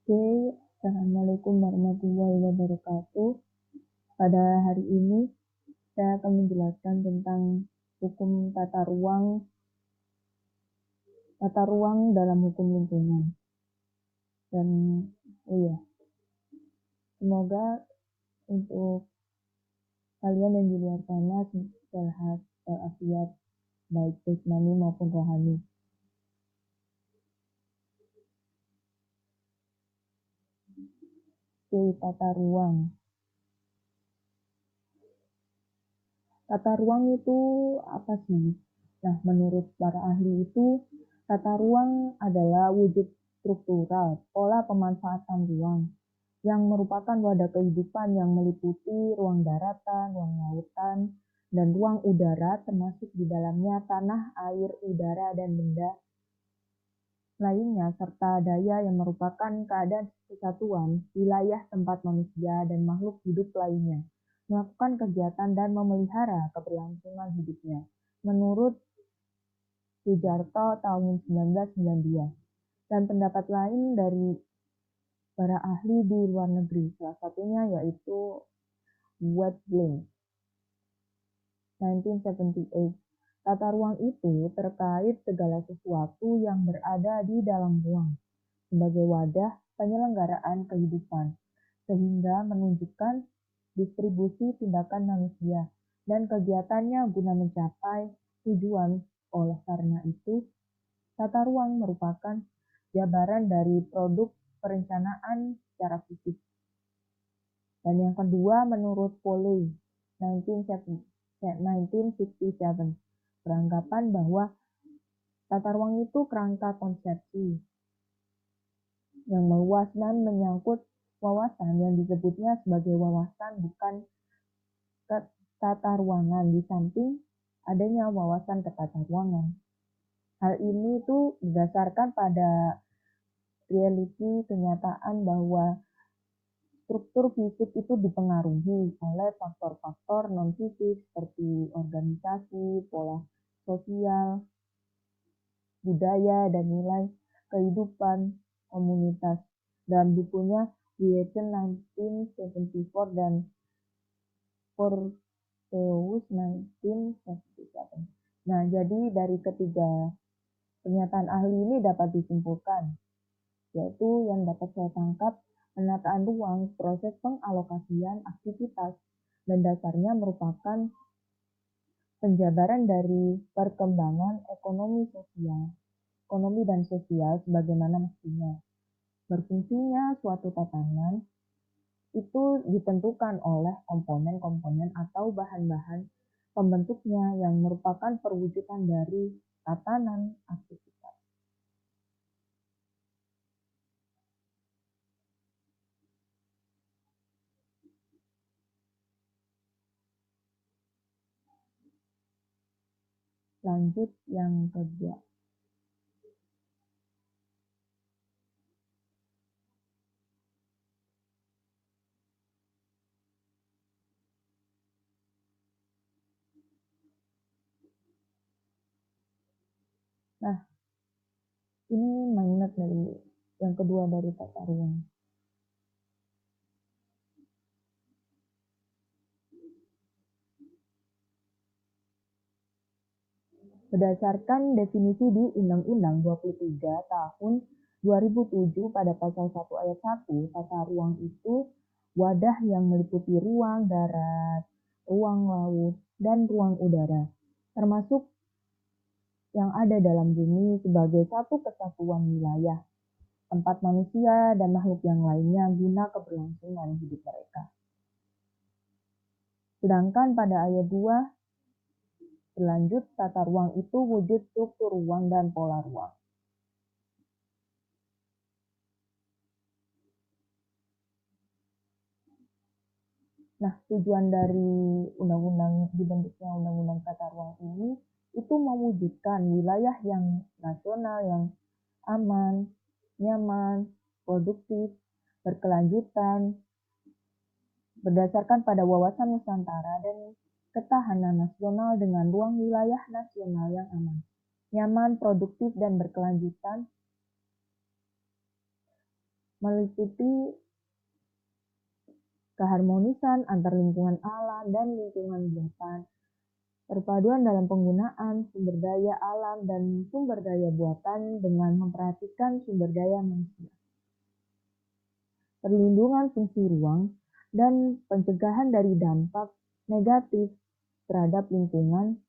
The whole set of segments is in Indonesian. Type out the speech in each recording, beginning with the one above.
Oke, Assalamualaikum warahmatullahi wabarakatuh. Pada hari ini, saya akan menjelaskan tentang hukum tata ruang dalam hukum lingkungan. Dan semoga untuk kalian yang di luar sana sehat, walafiat, baik jasmani maupun rohani. Oke, tata ruang. Tata ruang itu apa sih? Nah, menurut para ahli itu, tata ruang adalah wujud struktural, pola pemanfaatan ruang, yang merupakan wadah kehidupan yang meliputi ruang daratan, ruang lautan, dan ruang udara, termasuk di dalamnya tanah, air, udara, dan benda lainnya, serta daya yang merupakan keadaan kesatuan, wilayah tempat manusia dan makhluk hidup lainnya melakukan kegiatan dan memelihara keberlangsungan hidupnya. Menurut Sujarto tahun 1992, dan pendapat lain dari para ahli di luar negeri, salah satunya yaitu Wetling, 1978. Tata ruang itu terkait segala sesuatu yang berada di dalam ruang, sebagai wadah penyelenggaraan kehidupan, sehingga menunjukkan distribusi tindakan manusia dan kegiatannya guna mencapai tujuan. Oleh karena itu, tata ruang merupakan jabaran dari produk perencanaan secara fisik. Dan yang kedua, menurut Foley, 1967, beranggapan bahwa tata ruang itu kerangka konsepsi yang meluas dan menyangkut wawasan yang disebutnya sebagai wawasan bukan tata ruangan, di samping adanya wawasan ketata ruangan. Hal ini itu berdasarkan pada realiti kenyataan bahwa struktur fisik itu dipengaruhi oleh faktor-faktor non-fisik seperti organisasi, pola sosial, budaya, dan nilai kehidupan komunitas. Dalam bukunya Wiechen 1974 dan Porteous 1977. Nah, jadi dari ketiga pernyataan ahli ini dapat disimpulkan, yaitu yang dapat saya tangkap, penataan ruang, proses pengalokasian aktivitas, dan dasarnya merupakan penjabaran dari perkembangan ekonomi dan sosial sebagaimana mestinya. Berfungsinya suatu tatanan itu ditentukan oleh komponen-komponen atau bahan-bahan pembentuknya yang merupakan perwujudan dari tatanan aktivitas. Lanjut yang kedua. Nah, ini magnet dari yang kedua dari tata ruang. Berdasarkan definisi di Undang-Undang 23 tahun 2007 pada pasal 1 ayat 1, tata ruang itu wadah yang meliputi ruang darat, ruang laut, dan ruang udara, termasuk yang ada dalam bumi sebagai satu kesatuan wilayah, tempat manusia dan makhluk yang lainnya guna keberlangsungan hidup mereka. Sedangkan pada ayat 2, berlanjut, tata ruang itu wujud struktur ruang dan pola ruang. Nah, tujuan dari dibentuknya undang-undang tata ruang ini itu mewujudkan wilayah yang nasional yang aman, nyaman, produktif, berkelanjutan, berdasarkan pada wawasan Nusantara dan ketahanan nasional dengan ruang wilayah nasional yang aman, nyaman, produktif, dan berkelanjutan meliputi keharmonisan antar lingkungan alam dan lingkungan buatan, perpaduan dalam penggunaan sumber daya alam dan sumber daya buatan dengan memperhatikan sumber daya manusia, perlindungan fungsi ruang, dan pencegahan dari dampak negatif terhadap lingkungan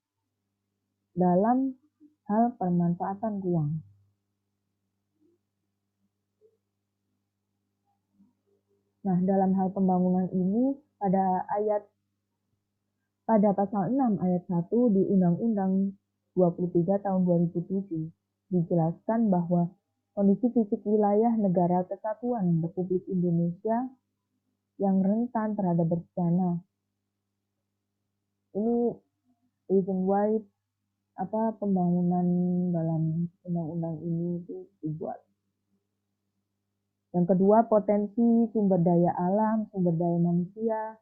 dalam hal pemanfaatan ruang. Nah, dalam hal pembangunan ini pada pasal 6 ayat 1 di Undang-Undang 23 tahun 2007 dijelaskan bahwa kondisi fisik wilayah Negara Kesatuan Republik Indonesia yang rentan terhadap bencana. Ini reason why pembangunan dalam undang-undang ini itu dibuat. Yang kedua, potensi sumber daya alam, sumber daya manusia,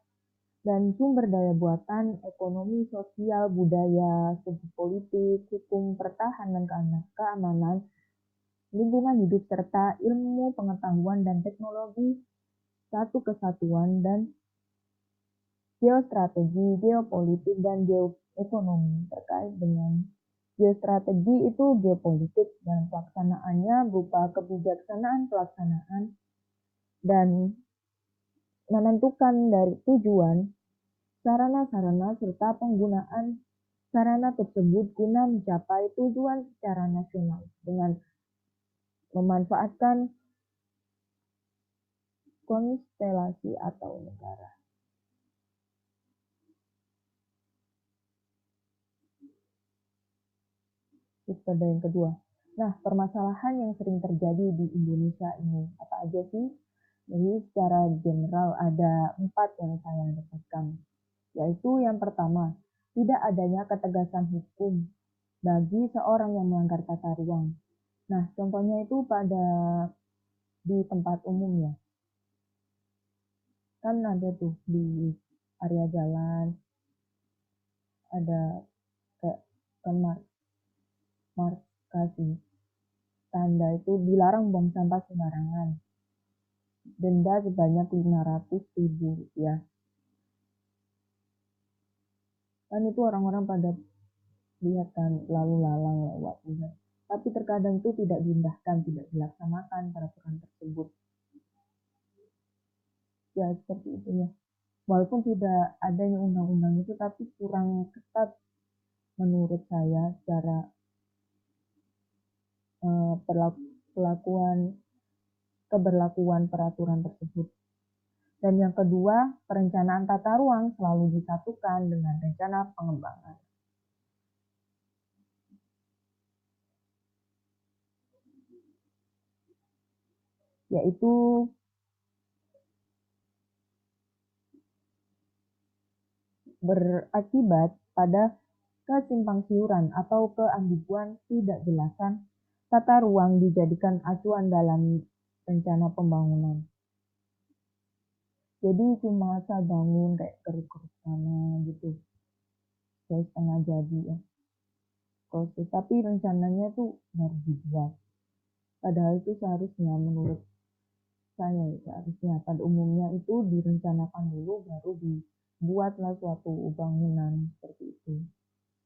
dan sumber daya buatan, ekonomi, sosial, budaya, segi politik, hukum, pertahanan, keamanan, lingkungan hidup, serta ilmu, pengetahuan, dan teknologi, satu kesatuan, dan geostrategi, geopolitik, dan geoekonomi. Terkait dengan geostrategi itu geopolitik dan pelaksanaannya berupa kebijaksanaan pelaksanaan dan menentukan dari tujuan, sarana-sarana, serta penggunaan sarana tersebut guna mencapai tujuan secara nasional dengan memanfaatkan konstelasi atau negara. Pada yang kedua. Nah, permasalahan yang sering terjadi di Indonesia ini apa aja sih? Jadi secara general ada 4 yang saya dapatkan, yaitu yang pertama, tidak adanya ketegasan hukum bagi seorang yang melanggar tata ruang. Nah, contohnya itu di tempat umum ya. Kan ada tuh di area jalan, ada kayak markasi tanda itu dilarang buang sampah sembarangan. Denda sebanyak Rp500.000. Kan itu orang-orang pada lihat kan lalu lalang lewat. Tapi terkadang itu tidak diindahkan, tidak dilaksanakan peraturan tersebut. Ya seperti itu ya. Walaupun tidak adanya undang-undang itu, tapi kurang ketat menurut saya secara keberlakuan peraturan tersebut. Dan yang kedua, perencanaan tata ruang selalu disatukan dengan rencana pengembangan. Yaitu berakibat pada kesimpangsiuran atau keambiguan tidak jelasan tata ruang dijadikan acuan dalam rencana pembangunan. Jadi cuma asal bangun kayak keruk-keruk sana gitu, kayak setengah jadi ya. Proses, tapi rencananya tuh baru dibuat. Padahal itu seharusnya menurut saya seharusnya pada umumnya itu direncanakan dulu baru dibuatlah suatu bangunan seperti itu.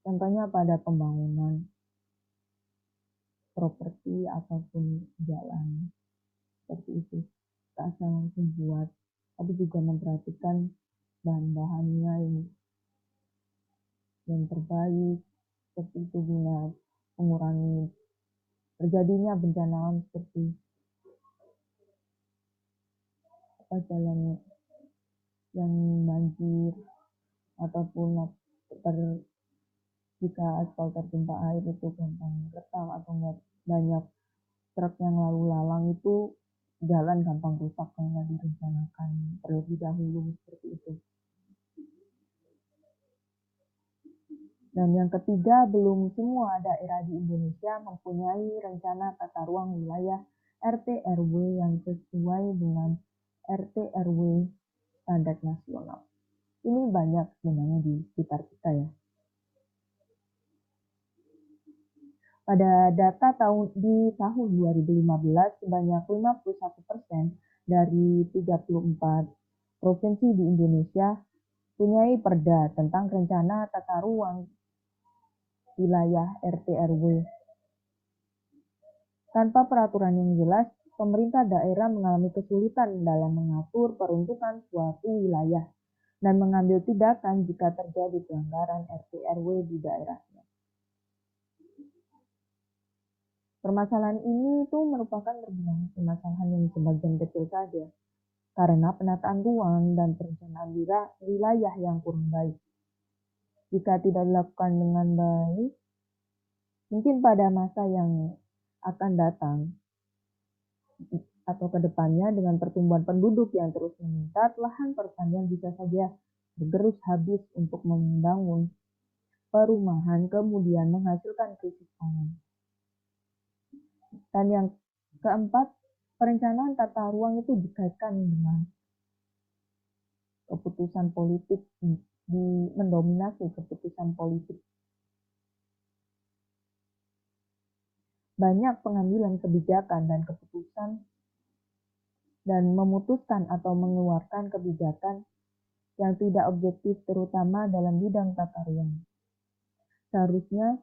Contohnya pada pembangunan properti ataupun jalan seperti itu. Tak asal langsung buat, tapi juga memperhatikan bahan-bahannya yang terbaik seperti itu guna mengurangi terjadinya bencana alam seperti jalan yang banjir ataupun jika aspal tertimpa air itu gampang retak atau enggak banyak truk yang lalu lalang itu jalan gampang rusak kalau nggak direncanakan terlebih dahulu seperti itu. Dan yang ketiga, belum semua daerah di Indonesia mempunyai rencana tata ruang wilayah RT/RW yang sesuai dengan RT/RW standar nasional. Ini banyak sebenarnya di sekitar kita ya. Pada data di tahun 2015, sebanyak 51% dari 34 provinsi di Indonesia punyai perda tentang rencana tata ruang wilayah RT/RW. Tanpa peraturan yang jelas, pemerintah daerah mengalami kesulitan dalam mengatur peruntukan suatu wilayah dan mengambil tindakan jika terjadi pelanggaran RT/RW di daerahnya. Permasalahan ini itu merupakan terbilang permasalahan yang sebagian kecil saja, karena penataan ruang dan perencanaan wilayah yang kurang baik. Jika tidak dilakukan dengan baik, mungkin pada masa yang akan datang atau ke depannya dengan pertumbuhan penduduk yang terus meningkat, lahan pertanian bisa saja bergerus habis untuk membangun perumahan, kemudian menghasilkan krisis pangan. Dan yang keempat, perencanaan tata ruang itu dikaitkan dengan keputusan politik, mendominasi keputusan politik. Banyak pengambilan kebijakan dan keputusan dan memutuskan atau mengeluarkan kebijakan yang tidak objektif, terutama dalam bidang tata ruang. Seharusnya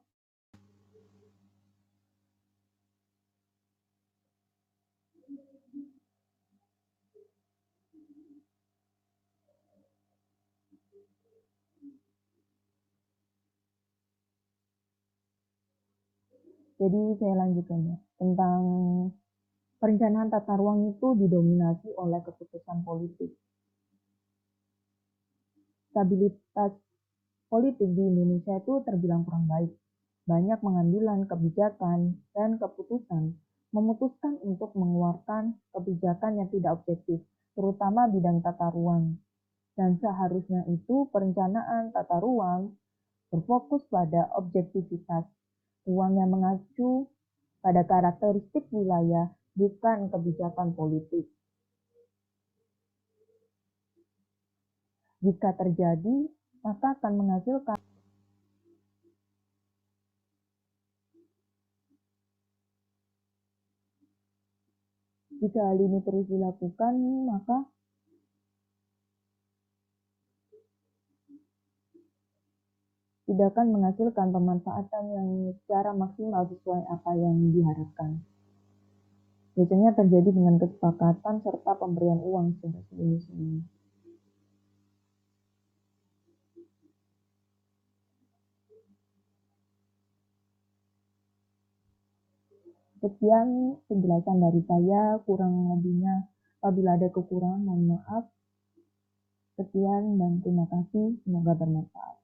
Jadi saya lanjutkan ya, tentang perencanaan tata ruang itu didominasi oleh keputusan politik. Stabilitas politik di Indonesia itu terbilang kurang baik. Banyak pengambilan kebijakan dan keputusan memutuskan untuk mengeluarkan kebijakan yang tidak objektif, terutama bidang tata ruang. Dan seharusnya itu perencanaan tata ruang berfokus pada objektivitas ruang yang mengacu pada karakteristik wilayah, bukan kebijakan politik. Jika terjadi, maka akan menghasilkan jika hal ini terus dilakukan, maka tidak akan menghasilkan pemanfaatan yang secara maksimal sesuai apa yang diharapkan. Biasanya terjadi dengan kesepakatan serta pemberian uang secara sembunyi-sembunyi. Sekian penjelasan dari saya, kurang lebihnya apabila ada kekurangan mohon maaf. Sekian dan terima kasih, semoga bermanfaat.